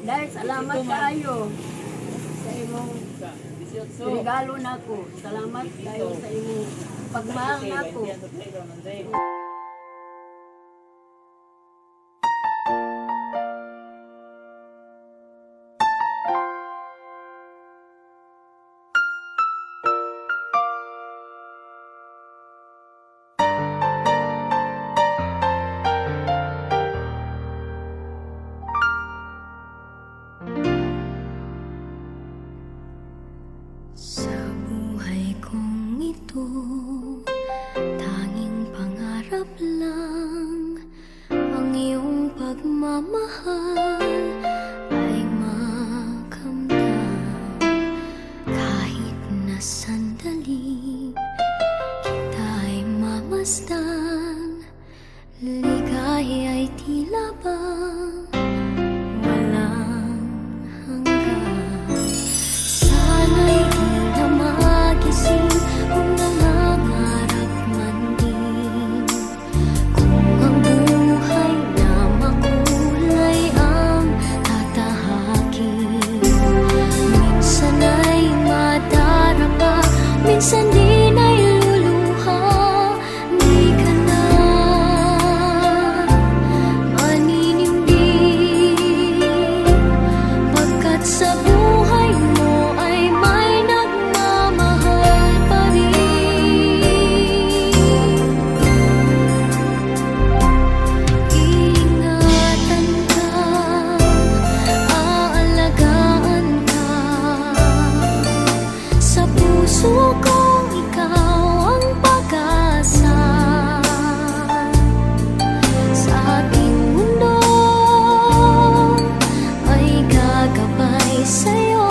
Dahil salamat kayo sa imong regalo nako. Salamat kayo sa imong pagmahal nako. Sa buhay kong ito, tanging pangarap lang ang iyong pagmamahal ay makamtan. Kahit na sandali kita'y mamasdan, ligay ay tila bang walang hanggan. Sana'y di na magising kung nangangarap man din, kung ang buhay na makulay ang tatahakin. Minsan ay madarama, minsan din ay luluha. Di ka na maninindig, pagkat sa buhay mo ay may nagmamahal pa rin. Iingatan ka, aalagaan ka, sa puso kong ikaw ang pag-asa. Sa ating mundo ay gagabay sa'yo,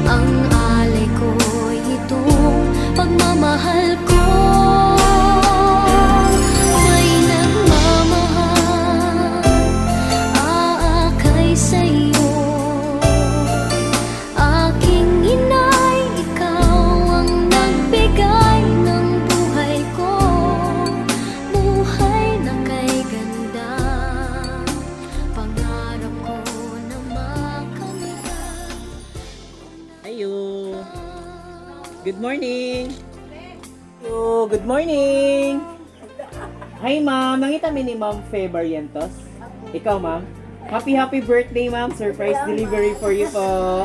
ang alay ko'y itong pagmamahal ko. May nagmamahal, aakay sa'yo. Aking inay, ikaw ang nagbigay ng buhay ko, buhay na kay ganda. Pangarap ko na makamit. Ayo. Good morning. Ayo, good morning. Hi ma'am, nangita mi ni Ma'am Fe Barrientos. Ikaw ma'am. Happy birthday ma'am. Surprise delivery for you po.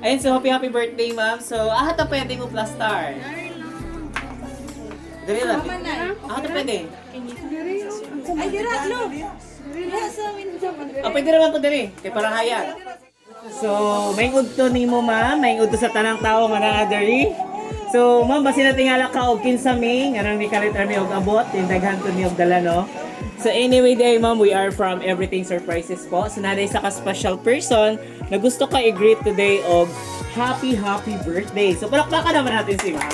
Ayun, so happy birthday ma'am. So, ahata pwede mo plastar. Dali lang. Ahata pwede. Ay, dira, no. Dira sa amin dyan. Pwede naman po dali. Kay parang hayat. So, may udto ni mo ma'am. May udto sa tanang tao nga na adari. So, ma'am, basi na tingala ka og kinsaming. Anong ni kalit army og abot. Yung daghan to ni og dala, no? So, anyway day, ma'am, we are from Everything Surprises po. So, naday sa ka-special person na gusto ka i-greet today og happy birthday. So, palakpakan naman natin si ma'am.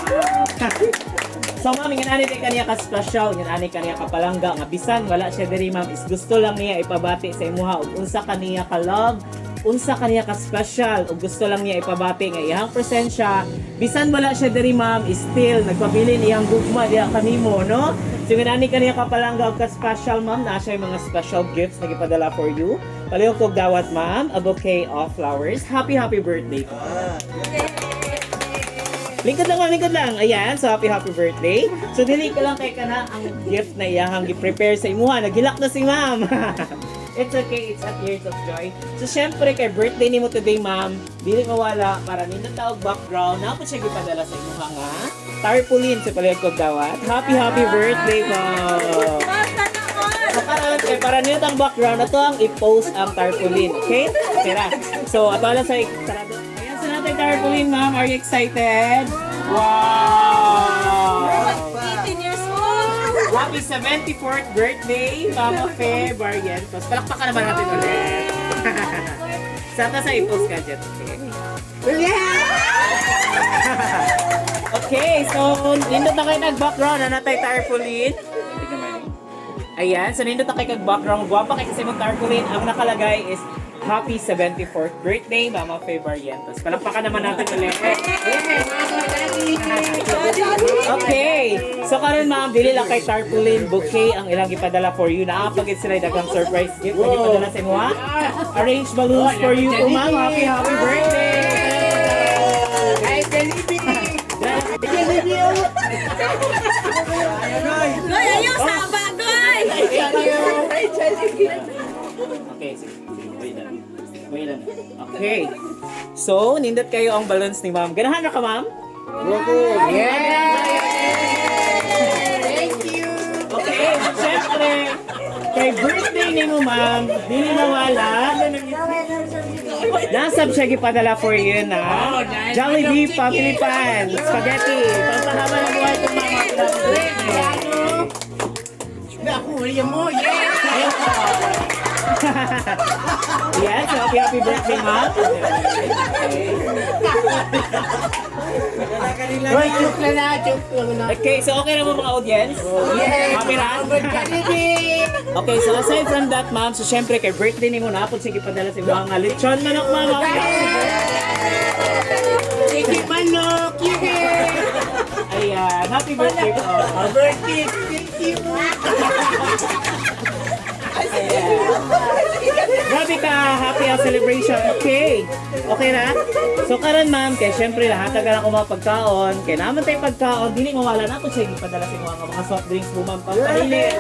So ma'am, yung ani kaniya ka-special, yung ani kaniya kapalangga, nga bisan wala siya diri ma'am, is gusto lang niya ipabati sa imuha ug unsa kaniya ka-love, unsa kaniya ka-special, ug gusto lang niya ipabati nga iyang presensya. Bisan wala siya diri ma'am, is still nagpabilin iyang gugma diha kanimo, no? So yung ani kaniya kapalangga ug ka-special ma'am, na siya yung mga special gifts na gipadala for you. Palihog kog dawat ma'am, a bouquet of flowers. Happy birthday po. Lingkod lang. Ayan, so happy birthday. So dili ko lang kay kana ang gift na iyahang gi-prepare sa imuha. Naghilak na si ma'am. It's okay, it's at years of joy. So syempre kay birthday nimo today, ma'am, dili mawala para nindot taog background. Na po siya gipadala sa imuha nga tarpaulin sa palihog kog dawat. Happy birthday po. So para nindot ang background, ato ang i-post ang tarpaulin, okay? Tira. So ato lang sa sarado. Ayan sa natin tarpaulin, ma'am. Are you excited? Wow! 18 years old. Happy 74th birthday, Mama Fe Barrientos. Palakpakan naman natin ulit. Sana sa i-post ka dyan, okay? Okay, so nindot na kayo nag-background. Ano tayo tarpaulin? Ayan, so nindot na kayo nag-background. Guwapa kayo kasi mag-tarpaulin. Ang nakalagay is happy 74th birthday, Mama Faye Barrientos. Palakpakan naman natin ulit. Okay. So karon ma'am, dili lang kay tarpaulin bouquet ang ilang ipadala for you. Naapagit sila daghang surprise gift na ipadala sa imo ha. Arrange balloons for you po ma'am. Happy birthday. Ay, Jollibee! Goy, ayaw sa bagoy! Okay, sige. Wait lang. Okay. So, nindot kayo ang balloons ni ma'am. Ganahan na ka ma'am? Yeah! Okay, syempre, kay birthday ni mo ma'am, dili mawala. Nasab siya gipadala for you na Jollibee Family Pan Spaghetti. Pampahaba ng buhay ko mama. Nakuha mo! Yeah! Yes, happy birthday ma'am. Hoy, joke lang na. Okay, so okay na mo mga audience? Happy na? Jollibee! Okay, so aside from that ma'am, so syempre kay birthday ni mo na sige padala sa mga lechon manok ma'am. Sige, manok! Yeah! Ayan, happy birthday po. Birthday! Thank you! Grabe ka, happy ang celebration. Okay. Okay na? So karon ma'am, kaya syempre lahat na ako mga pagkaon. Kaya naman tayo pagkaon, dili mawala na po siya ipadala sa mga soft drinks po ma'am. Pampahilit.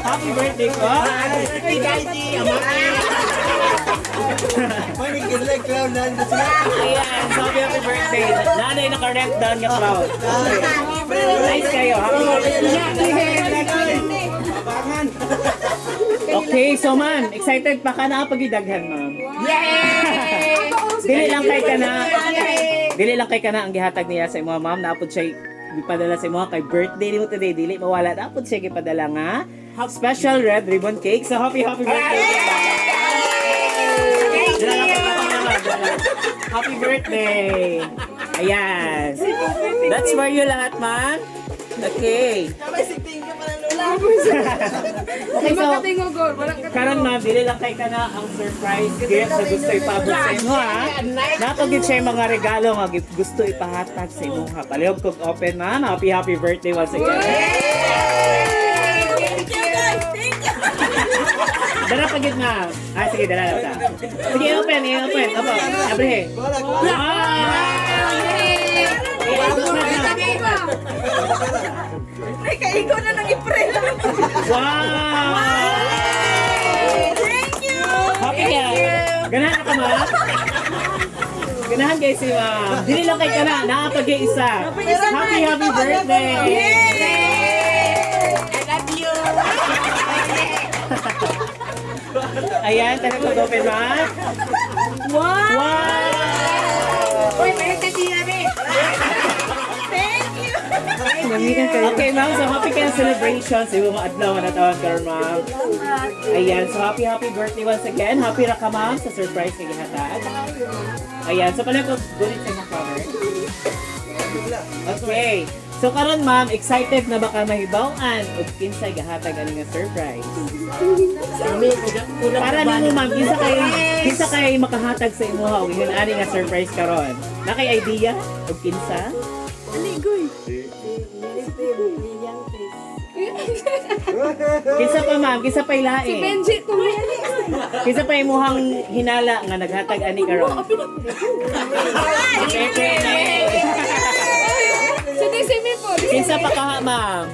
Happy birthday ko. Birthday, guys! Ayan, so happy birthday. Nanay naka-rent down yung crowd. Nice kayo. Happy birthday. Okay, so ma'am, excited pa ka na pag-idaghan ma'am? Yay! Dili lang kay ka na. Dili lang kay ka na ang gihatag niya sa mga ma'am. Naapod siya ipadala sa mga kay birthday ni mo today. Dili mawala. Naapod siya ipadala nga special red ribbon cake. So happy birthday. Happy birthday. Ayan. That's for you lahat, ma'am. Okay. Okay, so, karon ma'am, dili lang kay ka na ang surprise gift na gusto ipabot sa inyo, ha? Napagid siya yung mga regalo nga gusto ipahatag sa inyo, ha? Palihog kong open, ma'am. Happy birthday once again. Dala pagid ma'am. Sige, dala na ta. Sige, open. Opo, abre. Ikaw na nang i-pray. Wow! Thank you! Happy ka? Ganahan ka ma'am? Ganahan kayo si ma'am. Dili lang kay ka na, nakapag-iisa. Happy birthday! I love you! Ayan, talaga mag-open ma'am. Wow! Uy, mayroon ka siya rin! Thank you! Okay ma'am, so happy ka celebration sa iyong mga adlaw na tawag ka ma'am. Ayan, so happy birthday once again. Happy ra ka ma'am sa surprise na gihatag. Ayan, so pala ko gulit sa mga cover. Okay. So karon ma'am, excited na baka mahibaw-an o kinsay gahatag ani nga surprise? Para nimo ma'am, kinsa kay makahatag sa imuha og ingon ani nga surprise karon? Na kay idea og kinsa? Kinsa pa ma'am, kinsa pa ilain? Si Benji Kinsa pa imuhang hinala nga naghatag ani karon? Kinsa pa ka ma'am?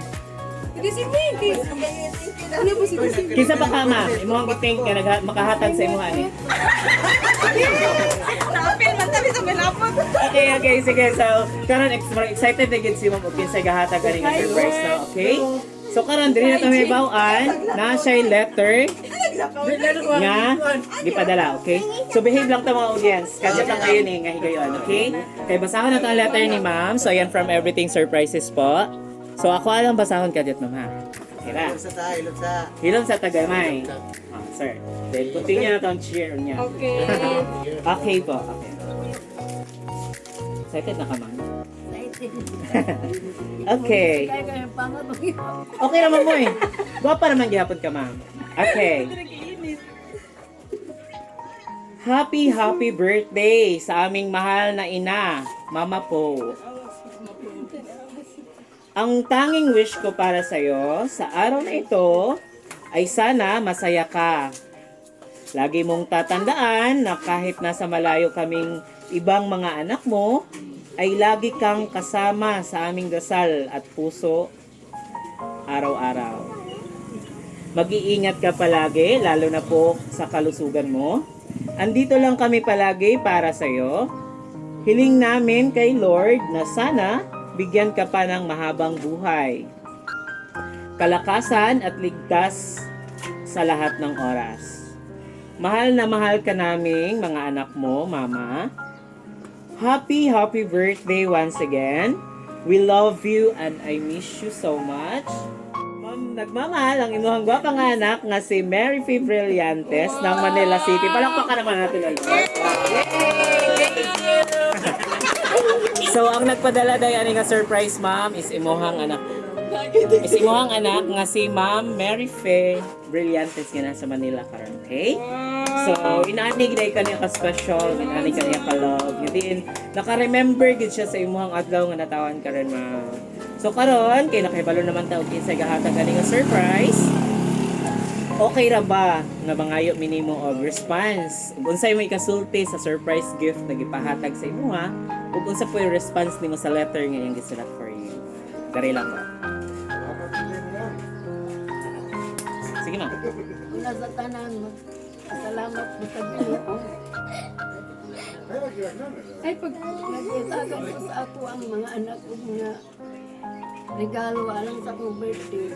Kinsa pa ka ma'am? Imuhang giting nga makahatag sa imuha ni. Napil man tabi sa melapot. Okay, sige. So, karon excited na gid si ma'am og kinsa gahatag ani nga surprise na, okay? So karon diri na ta may baw-an, na siya letter nga gipadala, okay? So behave lang ta mga audience. Kadya lang kayo ni nga higayon, okay? Kay basahon na ta ang letter ni ma'am. So ayan, from Everything Surprises po. So ako alang basahon kadyat ma'am ha. Okay na. Hilom sa Tagamay. Sir. Then continue na ta ang cheer niya. Okay. Okay po. Okay. Excited na ka ma'am? Okay. Kaya kayo pangat. Okay naman mo eh. Guwapa naman gihapon ka, ma'am. Okay. Happy birthday sa aming mahal na ina, Mama Po. Ang tanging wish ko para sa'yo sa araw na ito ay sana masaya ka. Lagi mong tatandaan na kahit nasa malayo kaming ibang mga anak mo, ay lagi kang kasama sa aming dasal at puso araw-araw. Mag-iingat ka palagi, lalo na po sa kalusugan mo. Andito lang kami palagi para sa iyo. Hiling namin kay Lord na sana bigyan ka pa ng mahabang buhay, kalakasan at ligtas sa lahat ng oras. Mahal na mahal ka naming mga anak mo, Mama. Happy birthday once again. We love you and I miss you so much. Nagmamahal ang imuhang gwapang anak nga si Mary Fay Brillantes ng Manila City. Palakpakan naman natin ulit. So ang nagpadala dayon nga surprise, ma'am, is imuhang anak. Is imuhang anak nga si Ma'am Mary Fay Brillantes nga nasa Manila karon, okay? So inaanig day kaniya ka special, inaanig kaniya ka love. Din naka-remember gid siya sa imuhang adlaw nga natawan karon, ma'am. So karon kay nakahibalo naman ta og kinsay gahatag ani nga surprise. Okay ra ba nga mangayo minimo og response? Ug unsay may kasulti sa surprise gift na gipahatag sa imuha? Ug unsa po yung response nimo sa letter nga iyang gisulat for you? Dari lang ba? Sige ma'am. Una sa tanan, salamat po sa Ginoo. Ay, pag nag-isagan ko sa ako ang mga anak ko, mga regalo alang sa akong birthday.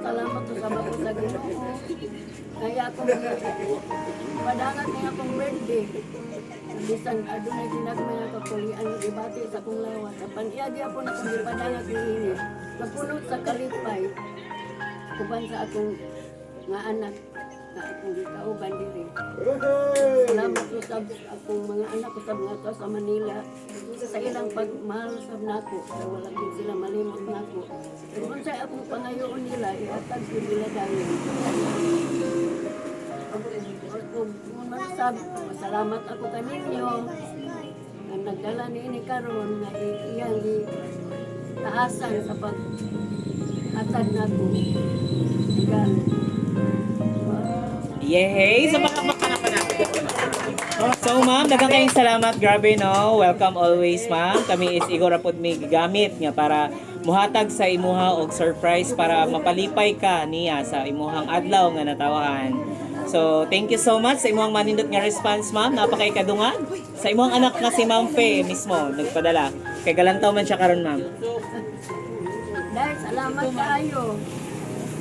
Salamat po sa bako sa Ginoo. Kaya akong padangat niya akong birthday. Bisan adunay ginagmay ako kulian ng ibati sa akong lawat. Paniagi ako na kung ipadangat niini. Napunod sa kalipay. Kuban sa akong nga anak na akong kauban diri. Salamat po sa akong mga anak ko sa mga to sa Manila. Sa ilang pagmahal sa nako, kaya wala din sila malimot nako. Kung sa akong pangayoon nila, ihatag ko nila dahil. Salamat ako kaninyo na nagdala ni karon na iyang taasan sa pag-hatag nako. Regalo. Yay! So palakpakan na pa natin. So ma'am, daghang kayong salamat. Grabe no. Welcome always, ma'am. Kami is igora pod mi gigamit nga para muhatag sa imuha og surprise para mapalipay ka niya sa imuhang adlaw nga natawahan. So, thank you so much sa imuhang manindot nga response, ma'am. Napakay kadungan. Sa imuhang anak nga si Ma'am Fay mismo nagpadala. Kay galantaw man siya karon, ma'am. Dahil salamat kayo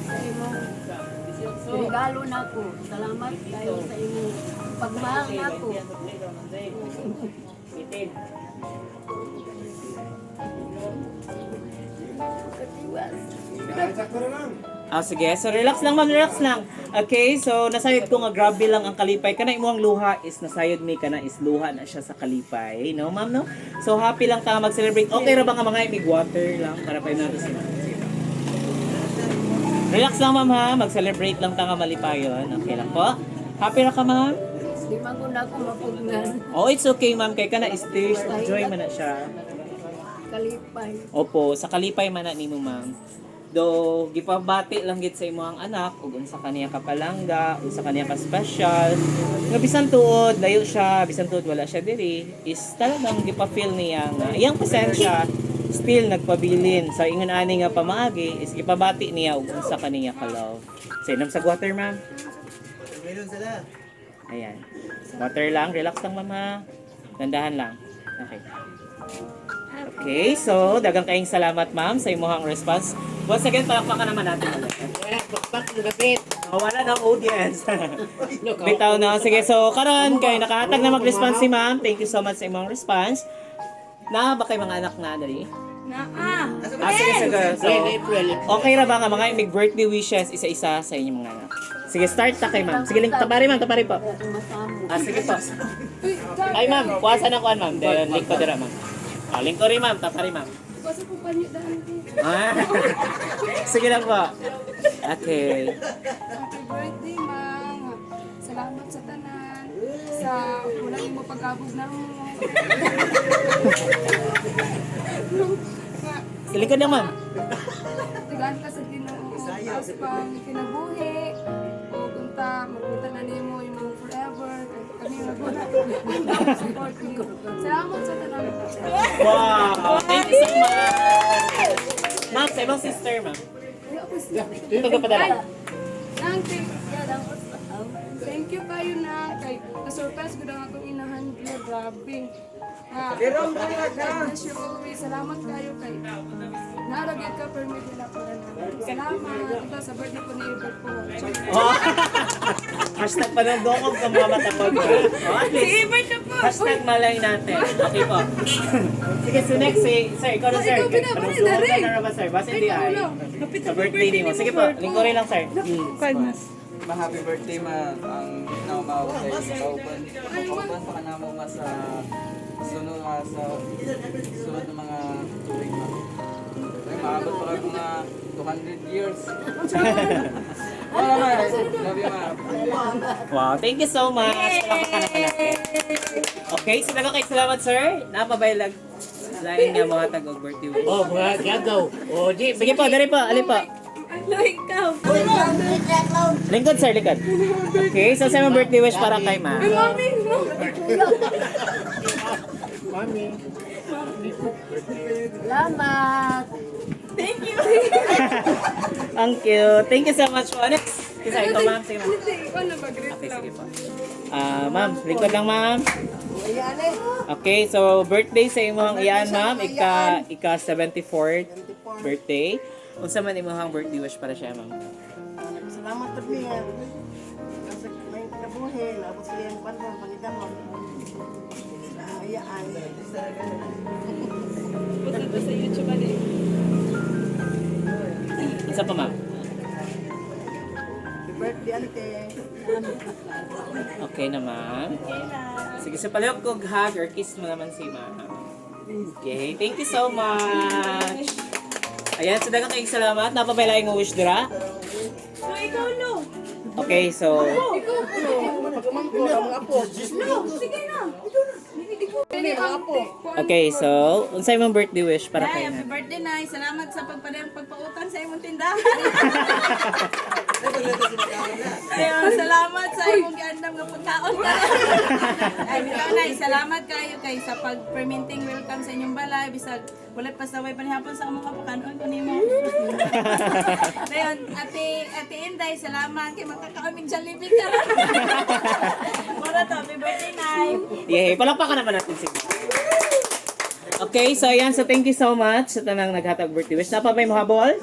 sa imong regalo nako. Salamat kayo sa imong pagmahal nako. Sige. So, relax lang, ma'am. Relax lang. Okay, so, nasayod ko nga grabe lang ang kalipay. Kana imuhang luha is nasayod mi kana is luha na siya sa kalipay. No, ma'am, no? So, happy lang ta mag-celebrate. Okay ra ba nga mga big water lang para pa natin sila. Relax lang, ma'am, ha? Mag-celebrate lang ta nga malipayon. Okay lang po. Happy ra ka, ma'am? Di man ko na ako mapugnan. Oh, it's okay, ma'am. Kay kana is tears of joy man na siya. Kalipay. Opo, sa kalipay man na nimo, ma'am. Do gipabati lang gid sa imong anak ug unsa kaniya ka palangga, unsa kaniya ka special. Nga bisan tuod layo siya, bisan tuod wala siya diri, is talagang gipa-feel niya nga iyang pasensya still nagpabilin. So ingon ani nga pamaagi is gipabati niya ug unsa kaniya ka love. So inom sa water, ma'am. Meron sila. Ayan. Water lang, relax lang, ma'am, ha. Dandahan lang. Okay. Okay, so daghang kayong salamat, ma'am, sa imuhang response. Once again, palakpakan naman natin ulit. Back to the bed. Oh, wala ng audience. Bitaw na. Sige, so karon kay nakahatag na mag-response si ma'am. Thank you so much sa imong response. Na ba kay mga anak na dali? Sige, sige. So, okay ra ba nga mga imig birthday wishes isa-isa sa inyong mga anak? Sige, start ta kay ma'am. Sige, tapari ma'am, tapari po. Sige po. Ay ma'am, kuwasan na kuan ma'am. Link ko dira ma'am. Link ko rin ma'am, tapari ma'am. Sige lang po. Okay. Happy birthday, ma'am. Salamat sa tanan. Sa wala mo pag-abog na mo. Sa likod na, ma'am. Tigaan ka sa Ginoo. Tapos pang kinabuhi. O kunta, magpunta na nimo yung mga forever. Kami na support niyo. Salamat sa tanan. Wow! Thank you so much! Ma'am, sa ibang sister, ma'am. Ito ka padala. Nang, thank you kayo na. Kay, na-surprise ko na akong inahan niya. Grabe. God bless you always. Salamat kayo kay naragyan ka permit nila para namin. Salamat. Ito sa birthday ko ni Ibert po. Oh. Hashtag panagdokog ka mga matapag. Oh, at least. Hashtag malay natin. Okay po. Sige, so next, sir, ikaw na, sir. Ikaw, pinabalik Anong na rin. sumunod na ba, sir? Basta hindi Ikaw ay. lang. Sa birthday din mo. Sige po, lingkurin lang, sir. Happy birthday ma ang naumaw kay kauban. Kauban pa kana mo ma sa sunod sa sunod ng mga tuig ma. Ay maabot pa kay mga 200 years. Wala ma. Love you ma. Wow, thank you so much. Salamat ka naman natin. Okay, sila kayo salamat, sir. Napabaylag. Lain nga mga tag-birthday wish. Oh, mga gagaw. Oh, di. Sige po, dari po, alin po. Lingkod, sir, lingkod. Okay, so sa mga birthday wish para kay ma. Mami, no. Mami. Salamat! Ang cute. Thank you so much po. Next. Kisa ito, ma'am. Sige, ma'am. Hindi, ikaw na mag-greet Okay, lang. sige po. Ma'am, lingkod lang, ma'am. Okay, so birthday sa imong iyan, ma'am. Ika 74th birthday. Unsa man imong birthday wish para siya, ma'am? Salamat po niya. Kasi may kabuhi, labot siya yung panahon, pangidamon. Ayaan. Punta sa YouTube ali. Isa pa, ma'am. Happy birthday, ante. Okay na, ma'am. Sige, sa palihog kog hug or kiss mo naman si ma'am. Okay, thank you so much. Ayan, so daghang kayong salamat. Napabaylaing mo wish dira. Okay, so okay, so unsay imong birthday wish para kay Happy na? birthday, Nay. Salamat sa pagpautang sa imong tindahan. Ayun, salamat sa imong giandam nga pagkaon ka. Ay, ikaw, Nay, salamat kayo kay sa pag-permitting welcome sa inyong balay. Bisag wala pa sa way panihapon sa among kapakanon ko nimo. Ayun, Ate Inday, salamat kay makakaon mig Jollibee ka. Wala to, happy birthday, Nay. Yay, palakpakan naman natin si Okay, so ayan, so thank you so much sa tanang naghatag birthday wish. Napa may mohabol?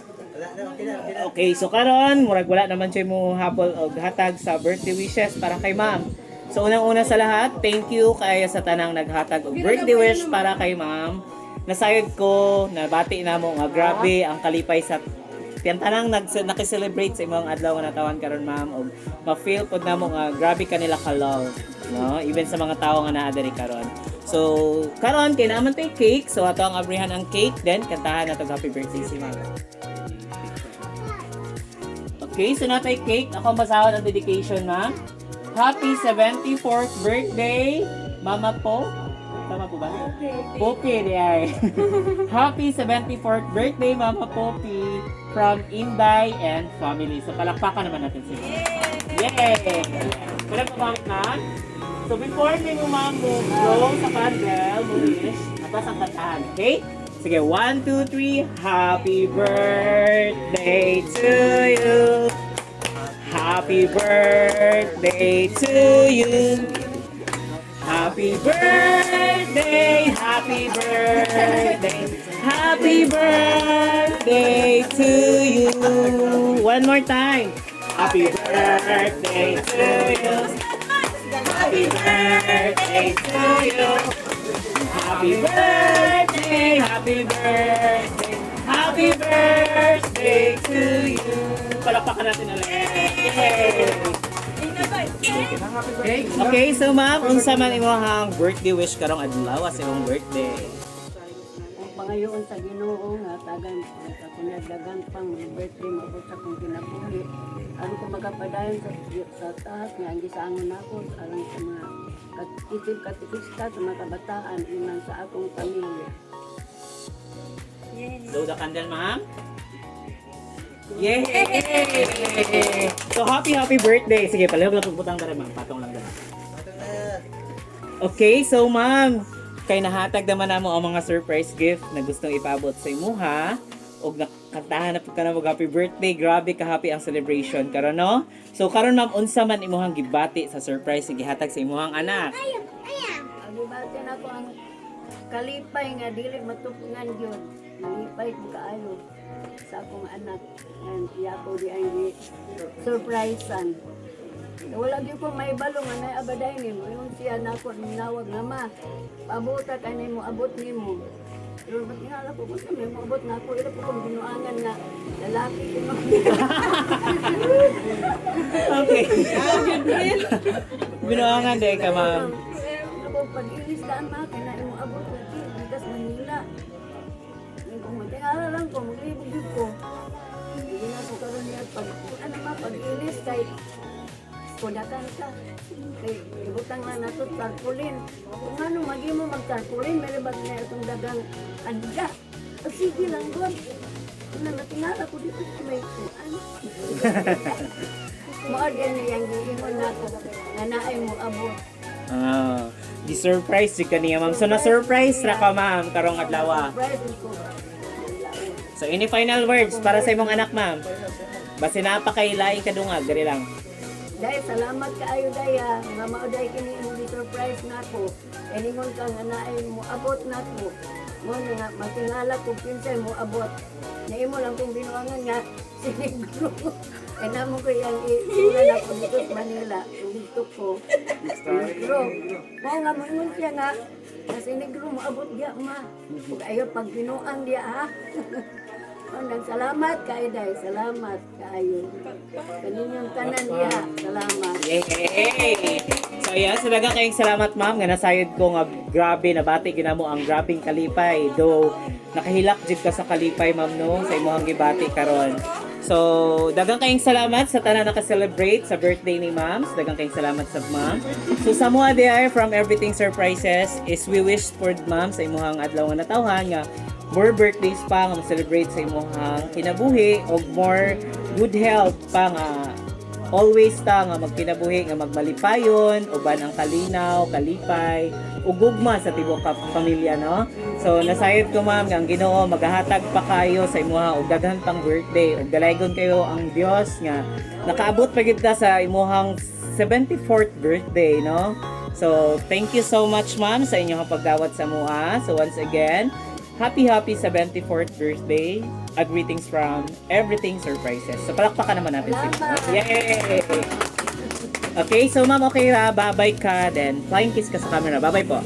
Okay, so karon murag wala naman siya mo habol og hatag sa birthday wishes para kay ma'am. So unang-una sa lahat, thank you kay sa tanang naghatag og birthday wish para kay ma'am. Nasayod ko, nabati na mo nga grabe ang kalipay sa tanang naki-celebrate sa imong adlaw nga natawan karon ma'am og ma-feel pod namo nga grabe kanila ka-love, no? Even sa mga tawo nga naa diri karon. So, karon kay naman tay cake. So ato ang abrihan ang cake, then kantahan nato happy birthday si ma'am. Okay, so natay cake. Ako ang basahon ang dedication, ma'am. Happy 74th birthday, Mama Po. Tama po ba? Poppy, there. Happy 74th birthday, Mama Poppy, from Inday and family. So, palakpakan naman natin sila. Yay! Pwede po bang na? So, before may ma'am mo blow sa candle, mo wish, atas ang kantahan, okay? Sige, 1, 2, 3. Happy birthday to you. Happy birthday to you. Happy birthday, happy birthday, happy birthday to you. One more time. Happy birthday to you. Happy birthday to you. Happy birthday, happy birthday, happy birthday to you. Palakpakan natin ulit. Yay! Okay, so ma'am, unsa man imong birthday wish karong adlaw sa imong birthday? pangayoon sa Ginoo nga tagan ako nagdagan pang birthday mabot sa kong kinabuhi. Ano ko magapadayon sa taas nga ang gisangon ako alang sa mga katikista sa mga kabataan iman sa akong pamilya. Blow the candle, ma'am. Yay! So, happy birthday. Sige, palihog lang pagputang dara, ma'am. Patong lang dara. Okay, so ma'am, kay nahatag naman namo ang mga surprise gift na gustong ipaabot sa imuha. Og nakantahan na po ka na mo happy birthday. Grabe ka happy ang celebration karon, no? So karon ma'am, unsa man imuhang gibati sa surprise nga gihatag sa imuhang anak? Ang gibatin ako ang kalipay nga dili matupungan yun. Nalipay ko kaayo sa akong anak. And iya ko di ang surprisean. Wala gyud ko may balong nga naabaday nimo. Yung siya na ako ninawag nga ma. Pabuta ka nimo, abot nimo. Pero ba't nga ko kung may maabot na ako, ila po kong binuangan nga lalaki ko mag Okay. Binuangan din ka, ma'am. Ako pag-ilis daan ma, kaya na abot na ito, bigas Manila. Kung matingala lang ko, maglibig ko. Hindi na ako karoon niya, ano ma, pag-ilis kay kudakan ka. Kay ibutang na nato tarpulin. Kung ano, magi mo mag-tarpulin, may labag na itong dagang anda. O sige lang, God. Kung na natingala ko dito, may kuan. Mo-order niya yung giingon na ako, nga naay mo abot. Ah, di-surprise si kaniya, ma'am. So, na-surprise ra ka, ma'am, karong adlaw. Present ko. So, any final words para sa imong anak, ma'am? Basi napakailaing kadungag, gari lang. Dahil salamat kaayo daya, nga mauday kini mo surprise nako. Eningon ka nga naay mo abot nako. Mo nga matingala ko pinsay mo abot. Naimo lang kung binuangan nga sinigro. E namo ko yang isulan ako dito sa Manila. Gusto ko. Sinigro. Mo nga mo siya nga na sinigro mo abot diya ma. Ug ayo pag binuang diya ha. Andang salamat kay day, salamat kayo. Kaninyong tanan diha, salamat. Yay! So yan, salaga kayong salamat, ma'am, nga nasayod ko nga grabe nabati ginamo ang grabing kalipay. Though nakahilak jud ka sa kalipay, ma'am, no, sa imong gibati karon. So, dagang kayong salamat sa tanan naka-celebrate sa birthday ni ma'am. So, dagang kayong salamat sa ma'am. So, sa mga there from Everything Surprises is we wish for ma'am sa imong adlaw nga natawhan nga more birthdays pa nga ma-celebrate sa imong kinabuhi o more good health pa nga always ta nga magkinabuhi nga magmalipayon uban ang kalinaw, kalipay ug gugma sa tibuok ka pamilya, no? So nasayod ko, ma'am, nga ang Ginoo magahatag pa kayo sa imuha og daghan pang birthday ug dalaygon kayo ang Dios nga nakaabot pa gid ta sa imuhang 74th birthday, no? So thank you so much, ma'am, sa inyong pagdawat sa mua. So once again, happy 74th birthday. Greetings from Everything Surprises. So palakpakan naman natin sila. Yay! Okay, so ma'am, okay ra, bye-bye ka, then flying kiss ka sa camera. Bye-bye po.